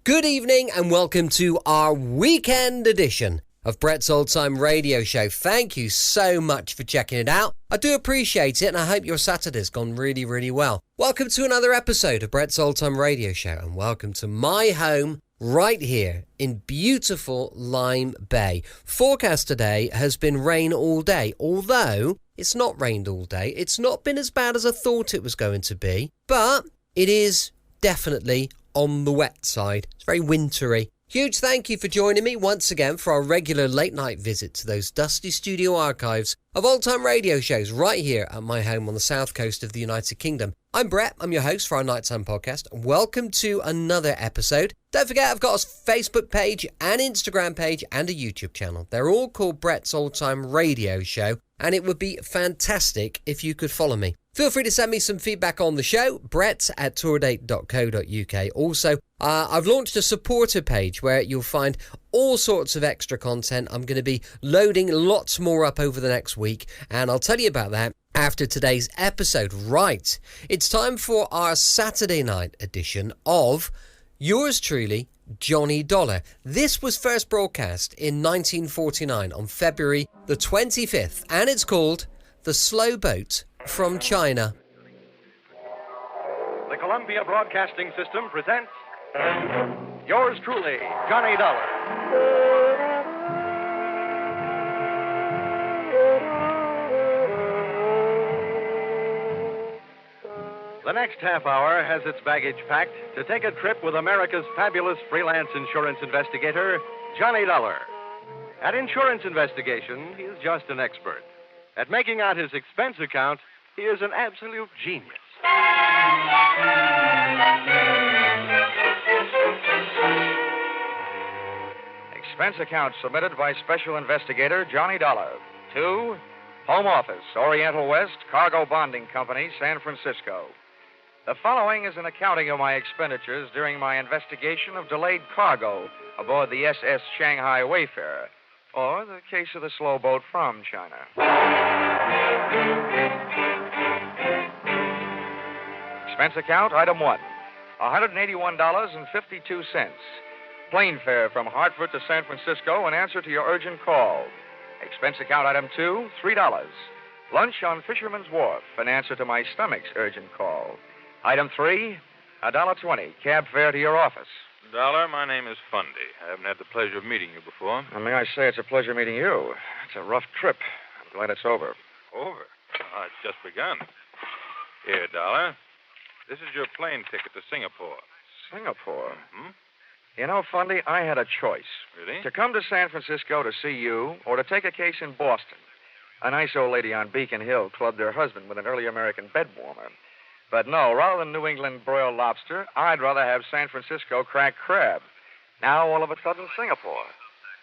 Good evening and welcome to our weekend edition of Brett's Old Time Radio Show. Thank you so much for checking it out. I do appreciate it and I hope your Saturday's gone really, really well. Welcome to another episode of Brett's Old Time Radio Show and welcome to my home right here in beautiful Lyme Bay. Forecast today has been rain all day, although it's not rained all day. It's not been as bad as I thought it was going to be, but it is definitely on the wet side. It's very wintry. Huge thank you for joining me once again for our regular late night visit to those dusty studio archives of old time radio shows right here at my home on the south coast of the United Kingdom. I'm Brett, I'm your host for our Nighttime podcast. Welcome to another episode. Don't forget I've got a Facebook page, an Instagram page and a YouTube channel. They're all called Brett's Old Time Radio Show and it would be fantastic if you could follow me. Feel free to send me some feedback on the show, brett@tourdate.co.uk. Also, I've launched a supporter page where you'll find all sorts of extra content. I'm going to be loading lots more up over the next week, and I'll tell you about that after today's episode. Right, it's time for our Saturday night edition of yours truly, Johnny Dollar. This was first broadcast in 1949 on February the 25th, and it's called The Slow Boat from China. The Columbia Broadcasting System presents yours truly, Johnny Dollar. The next half hour has its baggage packed to take a trip with America's fabulous freelance insurance investigator, Johnny Dollar. At insurance investigation, he is just an expert. At making out his expense account, he is an absolute genius. Expense account submitted by Special Investigator Johnny Dollar to Home Office, Oriental West, Cargo Bonding Company, San Francisco. The following is an accounting of my expenditures during my investigation of delayed cargo aboard the SS Shanghai Wayfarer, or the case of the slow boat from China. Expense account, item 1, $181.52. Plane fare from Hartford to San Francisco in answer to your urgent call. Expense account, item 2, $3. Lunch on Fisherman's Wharf in answer to my stomach's urgent call. Item 3, $1.20. Cab fare to your office. Dollar, my name is Fundy. I haven't had the pleasure of meeting you before. And may I say it's a pleasure meeting you. It's a rough trip. I'm glad it's over. Over? Oh, it's just begun. Here, Dollar. This is your plane ticket to Singapore. Singapore? Hmm? You know, Fundy, I had a choice. Really? To come to San Francisco to see you, or to take a case in Boston. A nice old lady on Beacon Hill clubbed her husband with an early American bed warmer. But no, rather than New England broiled lobster, I'd rather have San Francisco cracked crab. Now, all of a sudden, Singapore.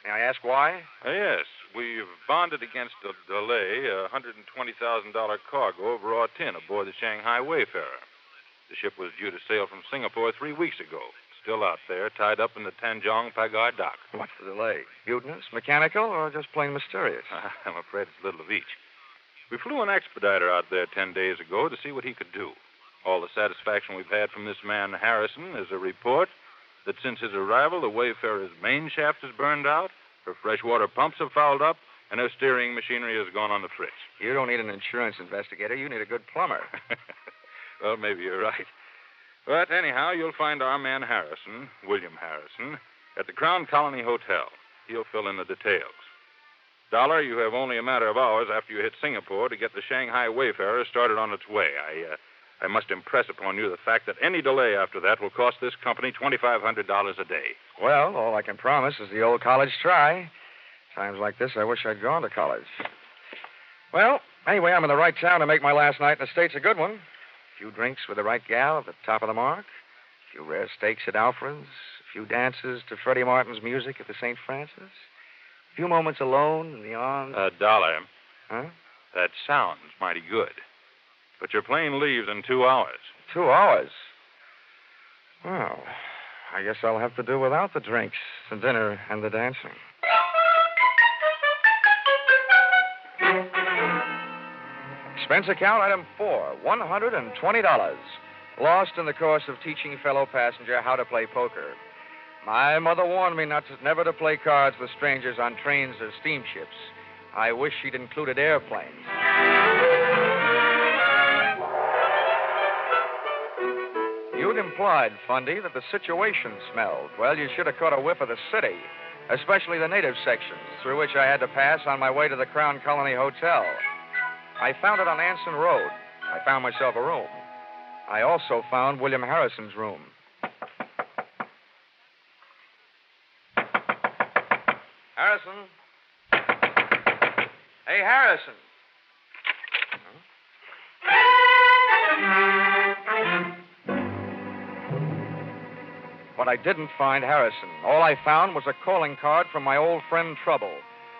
May I ask why? Yes. We've bonded against a delay, a $120,000 cargo of raw tin aboard the Shanghai Wayfarer. The ship was due to sail from Singapore 3 weeks ago. Still out there, tied up in the Tanjong Pagar dock. What's the delay? Mutinous, mechanical, or just plain mysterious? I'm afraid it's a little of each. We flew an expediter out there 10 days ago to see what he could do. All the satisfaction we've had from this man, Harrison, is a report that since his arrival, the Wayfarer's main shaft is burned out, her freshwater pumps have fouled up, and her steering machinery has gone on the fritz. You don't need an insurance investigator. You need a good plumber. Well, maybe you're right. But anyhow, you'll find our man Harrison, William Harrison, at the Crown Colony Hotel. He'll fill in the details. Dollar, you have only a matter of hours after you hit Singapore to get the Shanghai Wayfarer started on its way. I must impress upon you the fact that any delay after that will cost this company $2,500 a day. Well, all I can promise is the old college try. Times like this, I wish I'd gone to college. Well, anyway, I'm in the right town to make my last night in the States a good one. A few drinks with the right gal at the top of the mark. A few rare steaks at Alfred's. A few dances to Freddie Martin's music at the St. Francis. A few moments alone in the arms... Dollar. Huh? That sounds mighty good. But your plane leaves in 2 hours. 2 hours? Well, I guess I'll have to do without the drinks, the dinner, and the dancing. Expense account, item 4, $120. Lost in the course of teaching fellow passenger how to play poker. My mother warned me never to play cards with strangers on trains or steamships. I wish she'd included airplanes. You'd implied, Fundy, that the situation smelled. Well, you should have caught a whiff of the city, especially the native sections, through which I had to pass on my way to the Crown Colony Hotel. I found it on Anson Road. I found myself a room. I also found William Harrison's room. Harrison? Hey, Harrison. But I didn't find Harrison. All I found was a calling card from my old friend Trouble.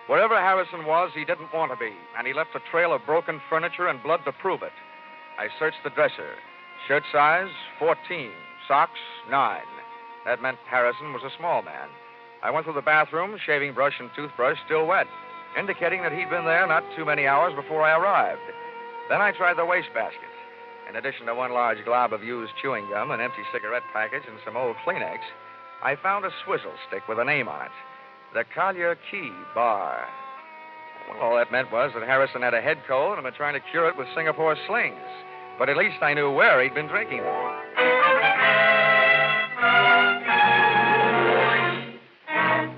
Wherever Harrison was, he didn't want to be, and he left a trail of broken furniture and blood to prove it. I searched the dresser. Shirt size, 14. Socks, 9. That meant Harrison was a small man. I went through the bathroom, shaving brush and toothbrush still wet, indicating that he'd been there not too many hours before I arrived. Then I tried the wastebasket. In addition to one large glob of used chewing gum, an empty cigarette package, and some old Kleenex, I found a swizzle stick with a name on it. The Collier Key Bar. Well, all that meant was that Harrison had a head cold and had been trying to cure it with Singapore slings. But at least I knew where he'd been drinking them.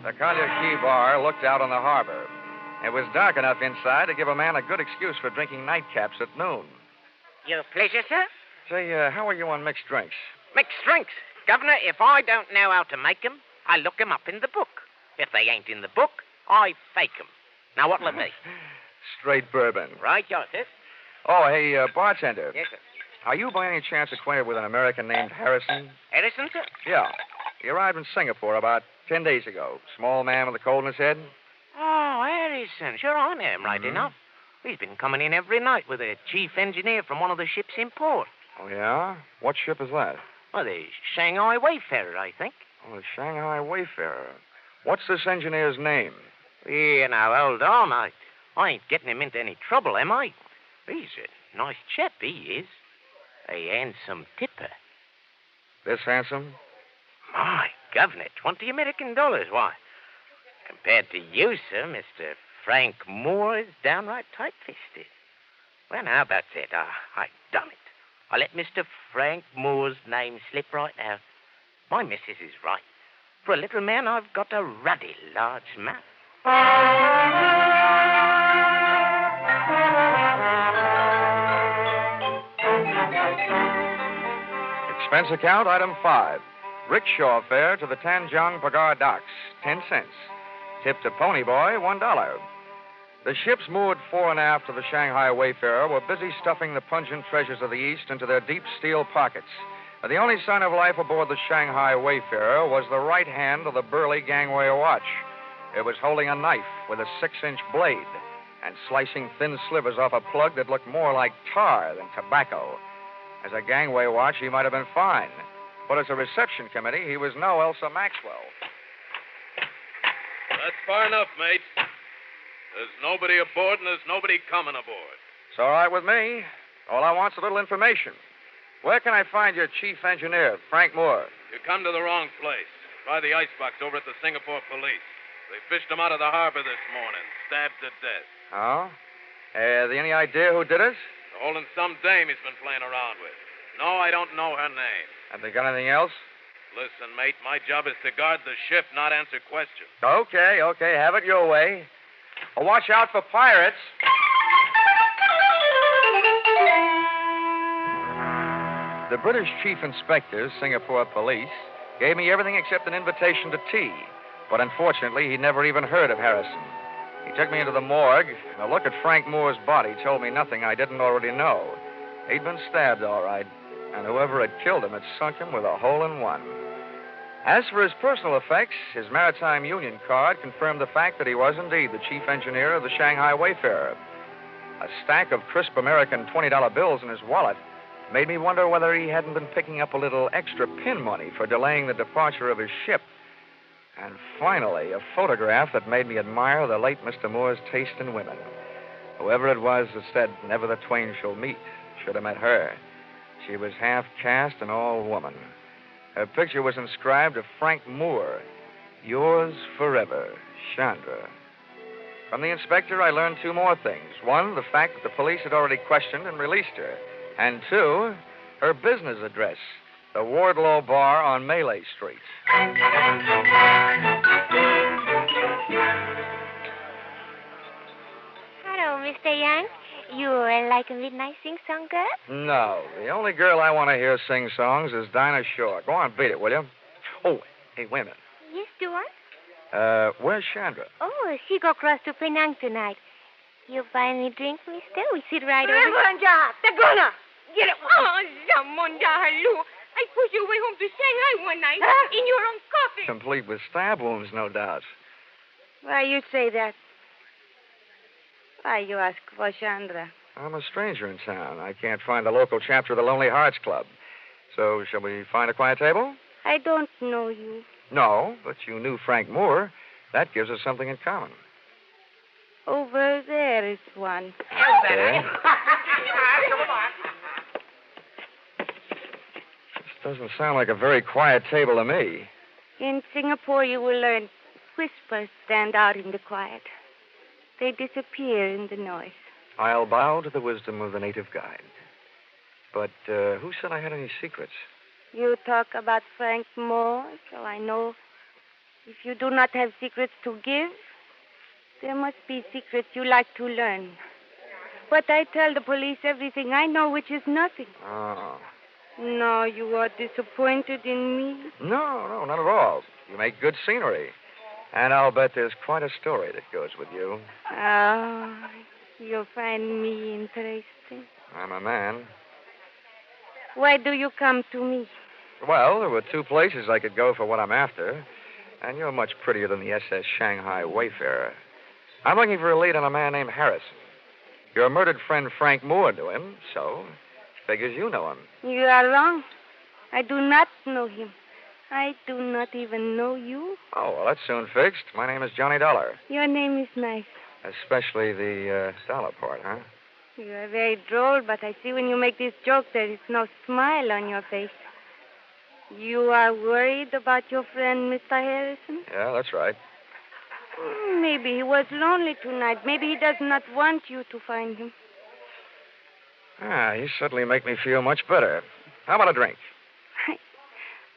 The Collier Key Bar looked out on the harbor. It was dark enough inside to give a man a good excuse for drinking nightcaps at noon. Your pleasure, sir? Say, how are you on mixed drinks? Mixed drinks. Governor, if I don't know how to make 'em, I look 'em up in the book. If they ain't in the book, I fake 'em. Now, what'll it be? Straight bourbon. Right, yours, sir. Oh, hey, bartender. Yes, sir. Are you by any chance acquainted with an American named Harrison? Edison, sir? Yeah. He arrived in Singapore about 10 days ago. Small man with a cold in his head. Oh, Harrison. Sure, I know him right enough. He's been coming in every night with a chief engineer from one of the ships in port. Oh, yeah? What ship is that? Well, the Shanghai Wayfarer, I think. Oh, the Shanghai Wayfarer. What's this engineer's name? Yeah, now, hold on. I ain't getting him into any trouble, am I? He's a nice chap, he is. A handsome tipper. This handsome? My governor, $20 American. Why, compared to you, sir, Mr. Frank Moore is downright tight-fisted. Well, now, about that, I've done it. I let Mr. Frank Moore's name slip right out. My missus is right. For a little man, I've got a ruddy large mouth. Expense account, item 5. Rickshaw fare to the Tanjong Pagar docks, 10 cents. Tip to Pony Boy, $1. The ships moored fore and aft of the Shanghai Wayfarer were busy stuffing the pungent treasures of the East into their deep steel pockets. The only sign of life aboard the Shanghai Wayfarer was the right hand of the burly gangway watch. It was holding a knife with a 6-inch blade and slicing thin slivers off a plug that looked more like tar than tobacco. As a gangway watch, he might have been fine. But as a reception committee, he was no Elsa Maxwell. That's far enough, mate. There's nobody aboard and there's nobody coming aboard. It's all right with me. All I want's a little information. Where can I find your chief engineer, Frank Moore? You come to the wrong place. Try the icebox over at the Singapore police. They fished him out of the harbor this morning, stabbed to death. Oh? Any idea who did it? They're holding some dame he's been playing around with. No, I don't know her name. Have they got anything else? Listen, mate, my job is to guard the ship, not answer questions. Okay. Have it your way. Oh, watch out for pirates. The British chief inspector, Singapore police, gave me everything except an invitation to tea. But unfortunately, he'd never even heard of Harrison. He took me into the morgue, and a look at Frank Moore's body told me nothing I didn't already know. He'd been stabbed, all right, and whoever had killed him had sunk him with a hole in one. As for his personal effects, his Maritime Union card confirmed the fact that he was indeed the chief engineer of the Shanghai Wayfarer. A stack of crisp American $20 bills in his wallet made me wonder whether he hadn't been picking up a little extra pin money for delaying the departure of his ship. And finally, a photograph that made me admire the late Mr. Moore's taste in women. Whoever it was that said, "Never the twain shall meet," should have met her. She was half caste and all woman. Her picture was inscribed to Frank Moore. Yours forever, Chandra. From the inspector, I learned two more things. One, the fact that the police had already questioned and released her. And two, her business address, the Wardlow Bar on Malay Street. Hello, Mr. Young. You like a midnight sing-song girl? No, the only girl I want to hear sing songs is Dinah Shore. Go on, beat it, will you? Oh, hey, wait a minute. Yes, Stuart? Where's Chandra? Oh, she go across to Penang tonight. You buy me drink, mister? We sit right over... Tagona! Get it! Oh, Zamonda, hello. I pushed you away home to Shanghai one night in your own coffin. Complete with stab wounds, no doubt. Why you say that? Why you ask for Chandra? I'm a stranger in town. I can't find the local chapter of the Lonely Hearts Club. So, shall we find a quiet table? I don't know you. No, but you knew Frank Moore. That gives us something in common. Over there is one. Okay. This doesn't sound like a very quiet table to me. In Singapore, you will learn whispers stand out in the quiet. They disappear in the noise. I'll bow to the wisdom of the native guide. But who said I had any secrets? You talk about Frank Moore, so I know if you do not have secrets to give, there must be secrets you like to learn. But I tell the police everything I know, which is nothing. Oh. No, you are disappointed in me? No, not at all. You make good scenery. And I'll bet there's quite a story that goes with you. Oh, you find me interesting. I'm a man. Why do you come to me? Well, there were two places I could go for what I'm after. And you're much prettier than the SS Shanghai Wayfarer. I'm looking for a lead on a man named Harrison. Your murdered friend Frank Moore knew him, so figures you know him. You are wrong. I do not know him. I do not even know you. Oh, well, that's soon fixed. My name is Johnny Dollar. Your name is nice. Especially the dollar part, huh? You are very droll, but I see when you make this joke there is no smile on your face. You are worried about your friend, Mr. Harrison? Yeah, that's right. Maybe he was lonely tonight. Maybe he does not want you to find him. You certainly make me feel much better. How about a drink?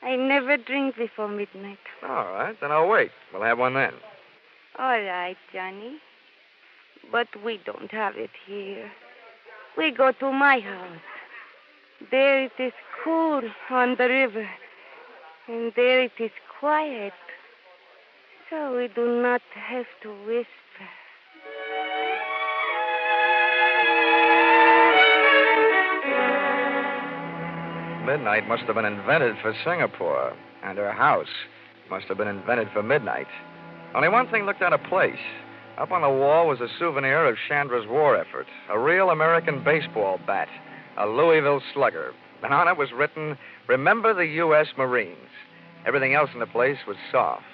I never drink before midnight. All right, then I'll wait. We'll have one then. All right, Johnny. But we don't have it here. We go to my house. There it is cool on the river. And there it is quiet. So we do not have to whisper. Midnight must have been invented for Singapore. And her house must have been invented for midnight. Only one thing looked out of place. Up on the wall was a souvenir of Chandra's war effort. A real American baseball bat. A Louisville Slugger. And on it was written, "Remember the U.S. Marines." Everything else in the place was soft.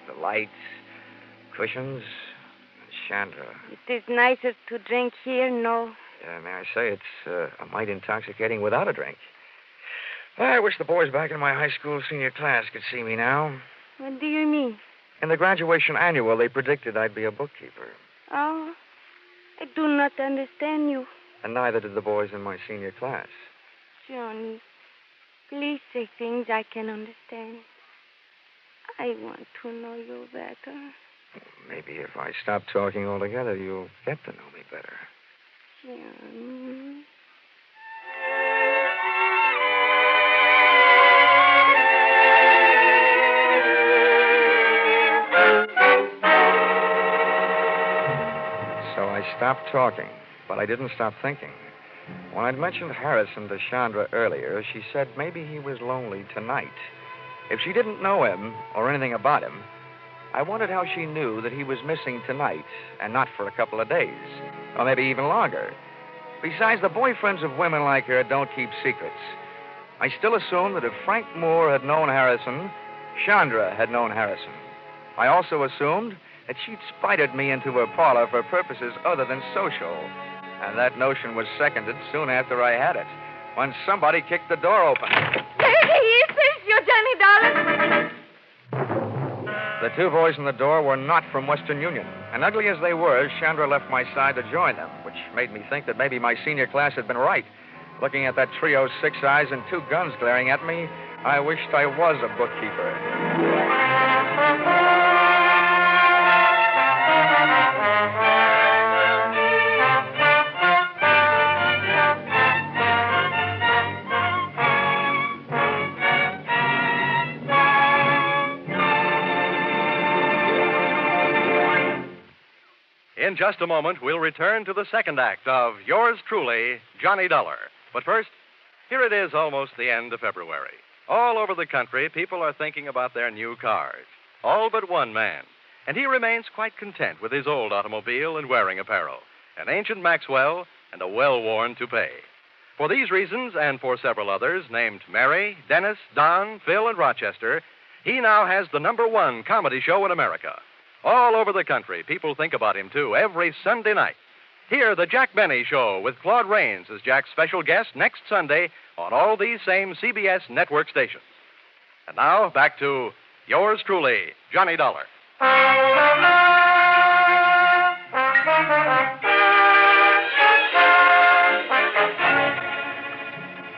The lights, cushions, and Chandra. It is nicer to drink here, no? May I say, it's a mite intoxicating without a drink. I wish the boys back in my high school senior class could see me now. What do you mean? In the graduation annual, they predicted I'd be a bookkeeper. Oh, I do not understand you. And neither did the boys in my senior class. Johnny, please say things I can understand. I want to know you better. Maybe if I stop talking altogether, you'll get to know me better. Johnny. So I stopped talking, but I didn't stop thinking. When I'd mentioned Harrison to Chandra earlier, she said maybe he was lonely tonight. If she didn't know him or anything about him, I wondered how she knew that he was missing tonight and not for a couple of days, or maybe even longer. Besides, the boyfriends of women like her don't keep secrets. I still assumed that if Frank Moore had known Harrison, Chandra had known Harrison. I also assumed that she'd spited me into her parlor for purposes other than social. And that notion was seconded soon after I had it, when somebody kicked the door open. There he is. There's your Johnny The two boys in the door were not from Western Union. And ugly as they were, Chandra left my side to join them, which made me think that maybe my senior class had been right. Looking at that trio's 6 eyes and 2 guns glaring at me, I wished I was a bookkeeper. In just a moment, we'll return to the second act of Yours Truly, Johnny Dollar. But first, here it is almost the end of February. All over the country, people are thinking about their new cars. All but one man. And he remains quite content with his old automobile and wearing apparel. An ancient Maxwell and a well-worn toupee. For these reasons, and for several others, named Mary, Dennis, Don, Phil, and Rochester, he now has the #1 comedy show in America. All over the country, people think about him, too, every Sunday night. Hear the Jack Benny Show with Claude Rains as Jack's special guest next Sunday on all these same CBS network stations. And now, back to Yours Truly, Johnny Dollar.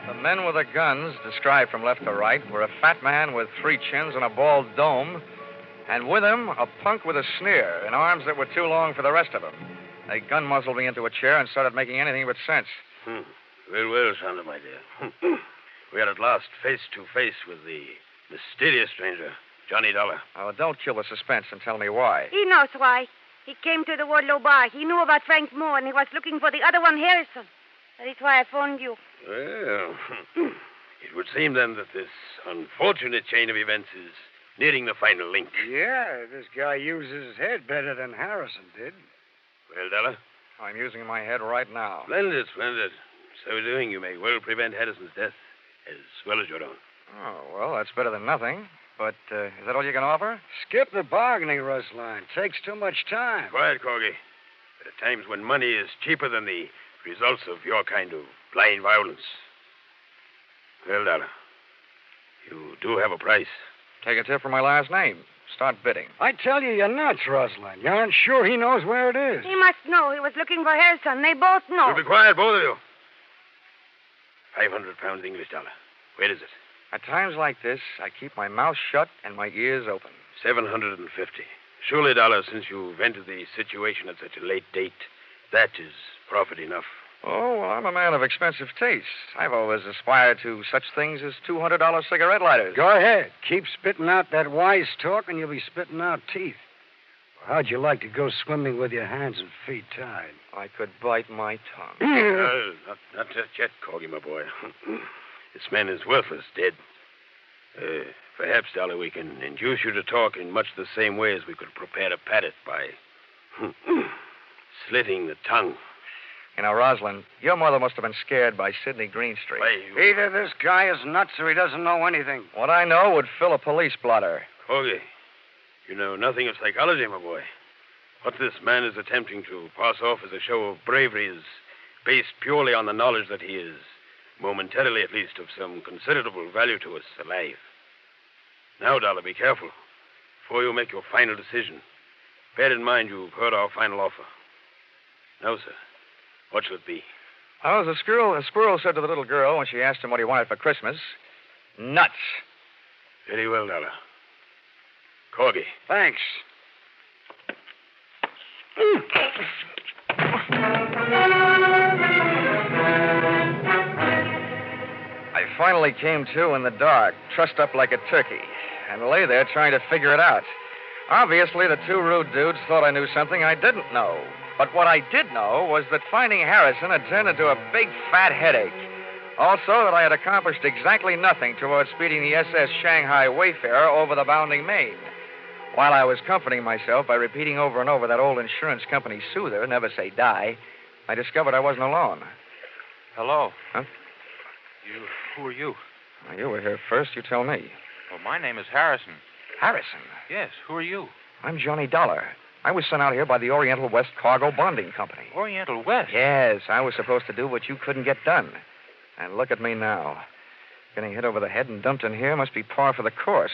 The men with the guns, described from left to right, were a fat man with 3 chins and a bald dome, and with him, a punk with a sneer and arms that were too long for the rest of him. They gun-muzzled me into a chair and started making anything but sense. Well, Sandra, my dear. We are at last face to face with the mysterious stranger, Johnny Dollar. Oh, don't kill the suspense and tell me why. He knows why. He came to the Wardlow bar. He knew about Frank Moore, and he was looking for the other one, Harrison. That is why I phoned you. Well, it would seem then that this unfortunate chain of events is nearing the final link. Yeah, this guy uses his head better than Harrison did. Well, Dollar? I'm using my head right now. Splendid, splendid. So doing, you may well prevent Harrison's death, as well as your own. Oh, well, that's better than nothing. But is that all you can offer? Skip the bargaining, Rusline. Takes too much time. Quiet, Corgi. There are times when money is cheaper than the results of your kind of blind violence. Well, Dollar, you do have a price. Take a tip from my last name. Start bidding. I tell you, you're nuts, Rusline. You aren't sure he knows where it is. He must know. He was looking for Harrison. They both know. You be quiet, both of you. 500 pounds English dollar. Where is it? At times like this, I keep my mouth shut and my ears open. 750. Surely, Dollar, since you've entered the situation at such a late date, that is profit enough. Oh, well, I'm a man of expensive taste. I've always aspired to such things as $200 cigarette lighters. Go ahead. Keep spitting out that wise talk, and you'll be spitting out teeth. How'd you like to go swimming with your hands and feet tied? I could bite my tongue. Not just yet, Corgi, my boy. This man is worthless, dead. Perhaps, Dollar, we can induce you to talk in much the same way as we could prepare to pat it by slitting the tongue. You know, Rosalind, your mother must have been scared by Sidney Greenstreet. Either this guy is nuts or he doesn't know anything. What I know would fill a police blotter. Corgi, you know nothing of psychology, my boy. What this man is attempting to pass off as a show of bravery is based purely on the knowledge that he is, momentarily at least, of some considerable value to us alive. Now, Dollar, be careful. Before you make your final decision, bear in mind you've heard our final offer. Now, sir, what shall it be? Oh, the squirrel said to the little girl when she asked him what he wanted for Christmas, nuts. Very well, Dollar. Corgi. Thanks. I finally came to in the dark, trussed up like a turkey, and lay there trying to figure it out. Obviously, the 2 rude dudes thought I knew something I didn't know. But what I did know was that finding Harrison had turned into a big, fat headache. Also, that I had accomplished exactly nothing toward speeding the SS Shanghai Wayfarer over the bounding Maine. While I was comforting myself by repeating over and over that old insurance company soother, never say die, I discovered I wasn't alone. Hello. Huh? Who are you? Well, you were here first. You tell me. Well, my name is Harrison. Harrison? Yes, who are you? I'm Johnny Dollar. I was sent out here by the Oriental West Cargo Bonding Company. Oriental West? Yes, I was supposed to do what you couldn't get done. And look at me now. Getting hit over the head and dumped in here must be par for the course.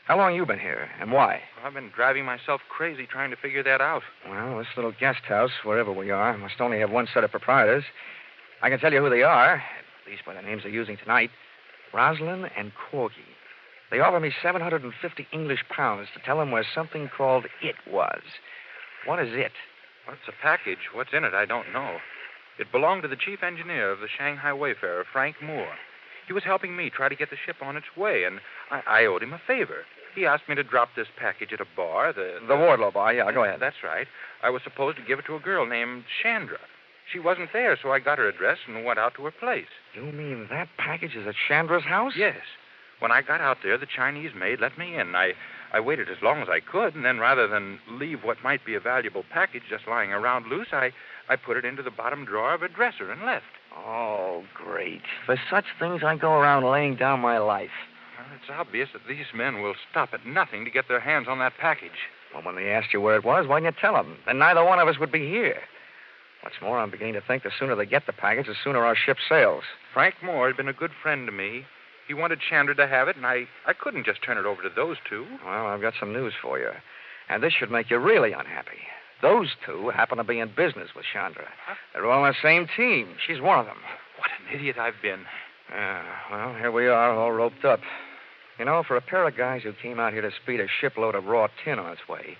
How long you been here, and why? Well, I've been driving myself crazy trying to figure that out. Well, this little guest house, wherever we are, must only have one set of proprietors. I can tell you who they are, at least by the names they're using tonight. Rosalind and Corgi. They offer me 750 English pounds to tell them where something called It was. What is It? Well, it's a package. What's in it, I don't know. It belonged to the chief engineer of the Shanghai Wayfarer, Frank Moore. He was helping me try to get the ship on its way, and I owed him a favor. He asked me to drop this package at a bar. The Wardlow bar, yeah, go ahead. That's right. I was supposed to give it to a girl named Chandra. She wasn't there, so I got her address and went out to her place. You mean that package is at Chandra's house? Yes. When I got out there, the Chinese maid let me in. I waited as long as I could, and then rather than leave what might be a valuable package just lying around loose, I put it into the bottom drawer of a dresser and left. Oh, great. For such things, I go around laying down my life. Well, it's obvious that these men will stop at nothing to get their hands on that package. Well, when they asked you where it was, why didn't you tell them? Then neither one of us would be here. What's more, I'm beginning to think the sooner they get the package, the sooner our ship sails. Frank Moore had been a good friend to me. He wanted Chandra to have it, and I couldn't just turn it over to those two. Well, I've got some news for you. And this should make you really unhappy. Those two happen to be in business with Chandra. Huh? They're all on the same team. She's one of them. What an idiot I've been. Well, here we are, all roped up. You know, for a pair of guys who came out here to speed a shipload of raw tin on its way,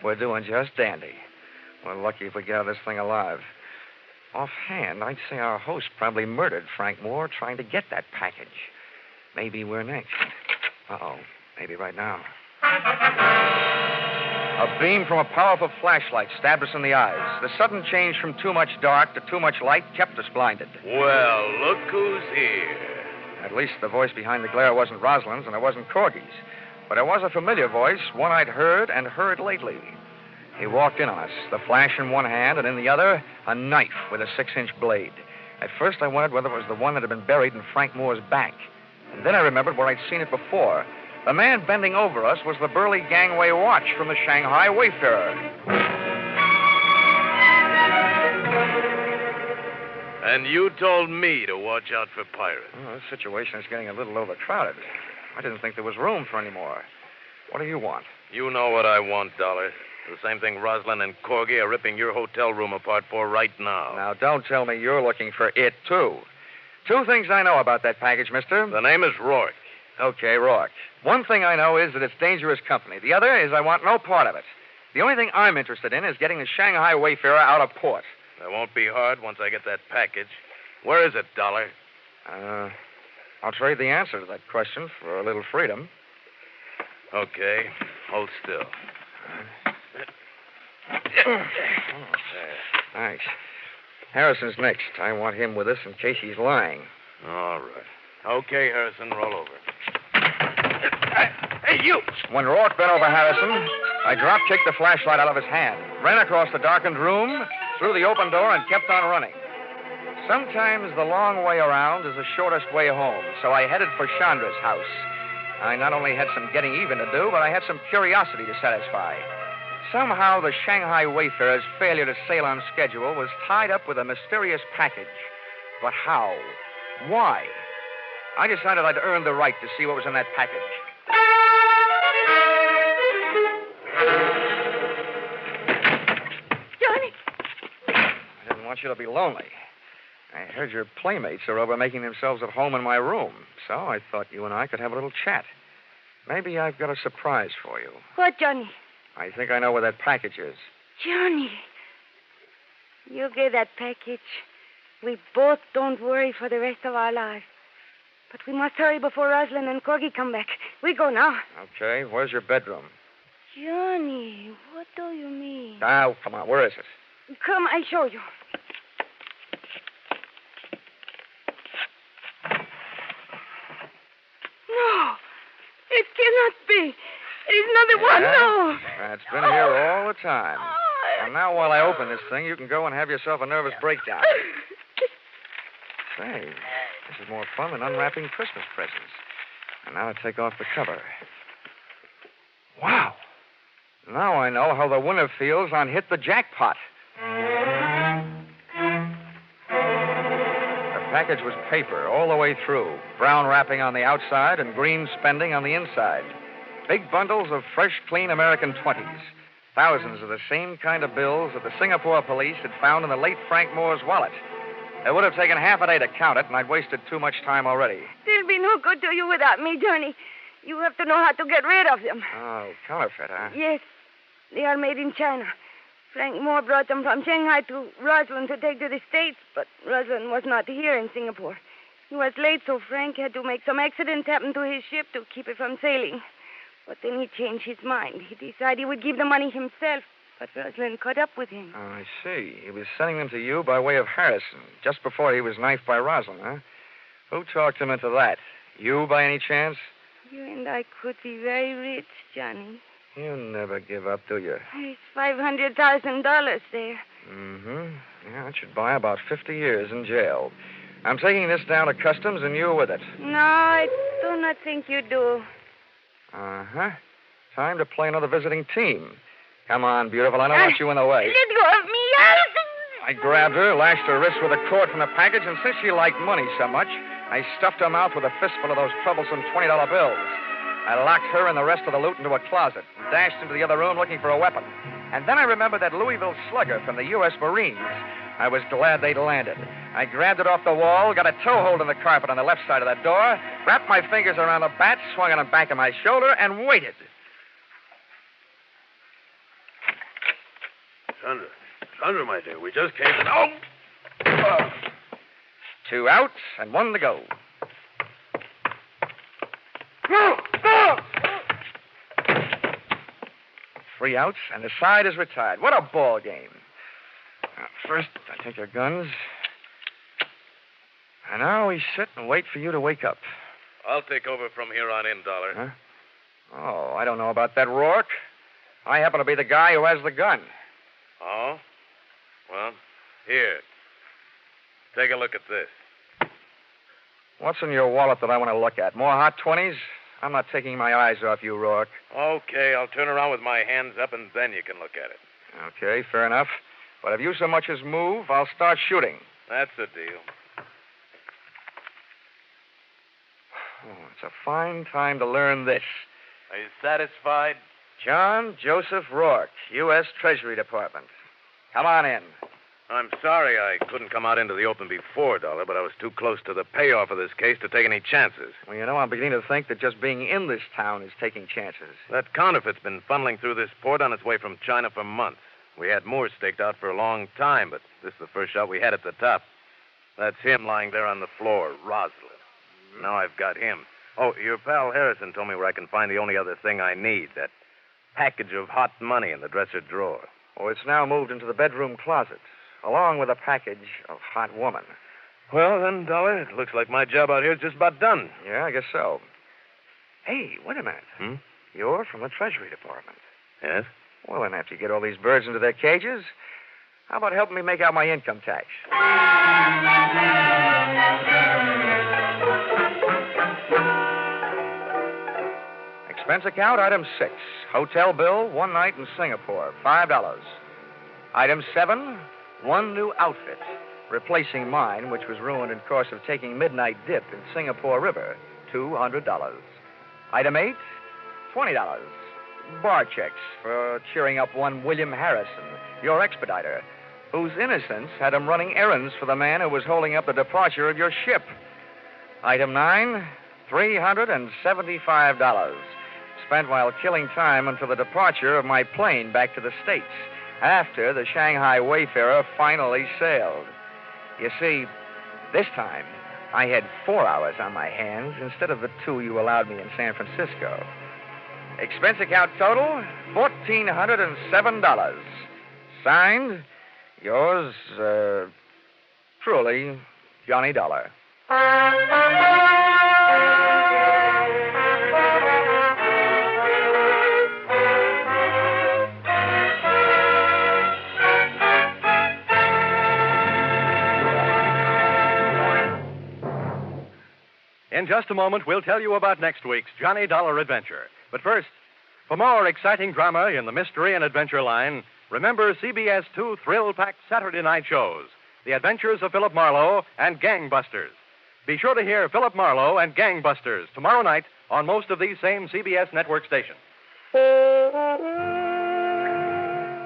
we're doing just dandy. We're lucky if we get out of this thing alive. Offhand, I'd say our host probably murdered Frank Moore trying to get that package. Maybe we're next. Uh-oh. Maybe right now. A beam from a powerful flashlight stabbed us in the eyes. The sudden change from too much dark to too much light kept us blinded. Well, look who's here. At least the voice behind the glare wasn't Rosalind's and it wasn't Corgi's. But it was a familiar voice, one I'd heard and heard lately. He walked in on us, the flash in one hand, and in the other, a knife with a 6-inch blade. At first, I wondered whether it was the one that had been buried in Frank Moore's back. And then I remembered where I'd seen it before. The man bending over us was the burly gangway watch from the Shanghai Wayfarer. And you told me to watch out for pirates. Well, this situation is getting a little overcrowded. I didn't think there was room for any more. What do you want? You know what I want, Dollar. The same thing Rosalind and Corgi are ripping your hotel room apart for right now. Now, don't tell me you're looking for it, too. 2 things I know about that package, mister. The name is Rourke. Okay, Rourke. One thing I know is that it's dangerous company. The other is I want no part of it. The only thing I'm interested in is getting the Shanghai Wayfarer out of port. That won't be hard once I get that package. Where is it, Dollar? I'll trade the answer to that question for a little freedom. Okay. Hold still. Thanks. Harrison's next. I want him with us in case he's lying. All right. Okay, Harrison, roll over. Hey, you! When Rourke bent over Harrison, I drop-kicked the flashlight out of his hand, ran across the darkened room, through the open door, and kept on running. Sometimes the long way around is the shortest way home, so I headed for Chandra's house. I not only had some getting even to do, but I had some curiosity to satisfy. Somehow the Shanghai Wayfarer's failure to sail on schedule was tied up with a mysterious package. But how? Why? I decided I'd earned the right to see what was in that package. Johnny! I didn't want you to be lonely. I heard your playmates are over making themselves at home in my room, so I thought you and I could have a little chat. Maybe I've got a surprise for you. What, Johnny? I think I know where that package is. Johnny. You get that package. We both don't worry for the rest of our lives. But we must hurry before Rosalind and Corgi come back. We go now. Okay, where's your bedroom? Johnny, what do you mean? Oh, come on, where is it? Come, I'll show you. No, it cannot be. It is not the one, no. It's been here all the time. And now while I open this thing, you can go and have yourself a nervous breakdown. Say, this is more fun than unwrapping Christmas presents. And now to take off the cover. Wow. Now I know how the winner feels on Hit the Jackpot. The Package was paper all the way through, brown wrapping on the outside and green spending on the inside. Big bundles of fresh, clean American 20s. Thousands of the same kind of bills that the Singapore police had found in the late Frank Moore's wallet. It would have taken half a day to count it, and I'd wasted too much time already. They'll be no good to you without me, Johnny. You have to know how to get rid of them. Oh, counterfeit, huh? Yes. They are made in China. Frank Moore brought them from Shanghai to Roslyn to take to the States, but Roslyn was not here in Singapore. He was late, so Frank had to make some accident happen to his ship to keep it from sailing. But then he changed his mind. He decided he would give the money himself, but Roslyn caught up with him. Oh, I see. He was sending them to you by way of Harrison, just before he was knifed by Roslyn, huh? Who talked him into that? You, by any chance? You and I could be very rich, Johnny. You never give up, do you? There's $500,000 there. Mm-hmm. Yeah, it should buy about 50 years in jail. I'm taking this down to customs and you with it. No, I do not think you do. Uh-huh. Time to play another visiting team. Come on, beautiful. I don't want you in the way. Let go of me. I grabbed her, lashed her wrist with a cord from the package, and since she liked money so much, I stuffed her mouth with a fistful of those troublesome $20 bills. I locked her and the rest of the loot into a closet and dashed into the other room looking for a weapon. And then I remembered that Louisville slugger from the U.S. Marines. I was glad they'd landed. I grabbed it off the wall, got a toehold in the carpet on the left side of that door, wrapped my fingers around the bat, swung it on the back of my shoulder, and waited. Sandra, my dear, we just came to... Oh! 2 out and 1 to go. Go! 3 outs, and the side is retired. What a ball game. First, I take your guns. And now we sit and wait for you to wake up. I'll take over from here on in, Dollar. Huh? Oh, I don't know about that, Rourke. I happen to be the guy who has the gun. Oh? Well, here. Take a look at this. What's in your wallet that I want to look at? More hot 20s? I'm not taking my eyes off you, Rourke. Okay, I'll turn around with my hands up, and then you can look at it. Okay, fair enough. But if you so much as move, I'll start shooting. That's the deal. Oh, it's a fine time to learn this. Are you satisfied? John Joseph Rourke, U.S. Treasury Department. Come on in. I'm sorry I couldn't come out into the open before, Dollar, but I was too close to the payoff of this case to take any chances. Well, you know, I'm beginning to think that just being in this town is taking chances. That counterfeit's been funneling through this port on its way from China for months. We had Moore staked out for a long time, but this is the first shot we had at the top. That's him lying there on the floor, Roslyn. Now I've got him. Oh, your pal Harrison told me where I can find the only other thing I need, that package of hot money in the dresser drawer. Oh, it's now moved into the bedroom closet, along with a package of hot woman. Well, then, Dollar, it looks like my job out here is just about done. Yeah, I guess so. Hey, wait a minute. You're from the Treasury Department. Yes? Well, then, after you get all these birds into their cages, how about helping me make out my income tax? Expense account, item 6. Hotel bill, 1 night in Singapore, $5. Item 7, 1 new outfit, replacing mine, which was ruined in course of taking midnight dip in Singapore River, $200. Item 8, $20. Bar checks for cheering up one William Harrison, your expediter, whose innocence had him running errands for the man who was holding up the departure of your ship. Item 9, $375. Spent while killing time until the departure of my plane back to the States, after the Shanghai Wayfarer finally sailed. You see, this time, I had 4 hours on my hands instead of the 2 you allowed me in San Francisco. Expense account total, $1,407. Signed, yours, truly, Johnny Dollar. In just a moment, we'll tell you about next week's Johnny Dollar adventure. But first, for more exciting drama in the mystery and adventure line, remember CBS 2 thrill-packed Saturday night shows. The Adventures of Philip Marlowe and Gangbusters. Be sure to hear Philip Marlowe and Gangbusters tomorrow night on most of these same CBS network stations.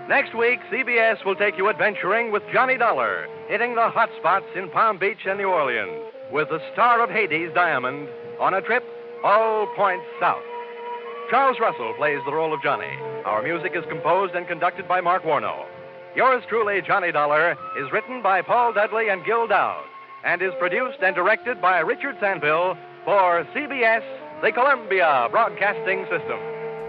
Next week, CBS will take you adventuring with Johnny Dollar, hitting the hot spots in Palm Beach and New Orleans, with the star of Hades, Diamond, on a trip all points south. Charles Russell plays the role of Johnny. Our music is composed and conducted by Mark Warno. Yours truly, Johnny Dollar, is written by Paul Dudley and Gil Dowd, and is produced and directed by Richard Sandville for CBS, the Columbia Broadcasting System.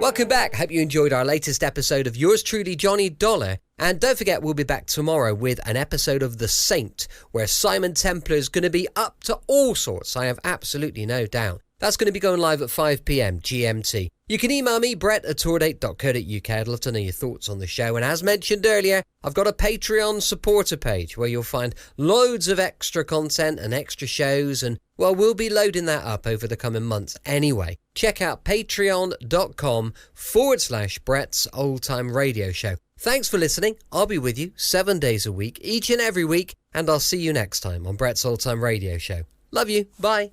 Welcome back. Hope you enjoyed our latest episode of Yours Truly, Johnny Dollar. And don't forget, we'll be back tomorrow with an episode of The Saint, where Simon Templar is going to be up to all sorts, I have absolutely no doubt. That's going to be going live at 5 p.m. GMT. You can email me, brett@tourdate.co.uk. I'd love to know your thoughts on the show. And as mentioned earlier, I've got a Patreon supporter page where you'll find loads of extra content and extra shows. And, well, we'll be loading that up over the coming months anyway. Check out patreon.com/Brett's Old Time Radio Show. Thanks for listening. I'll be with you 7 days a week, each and every week. And I'll see you next time on Brett's Old Time Radio Show. Love you. Bye.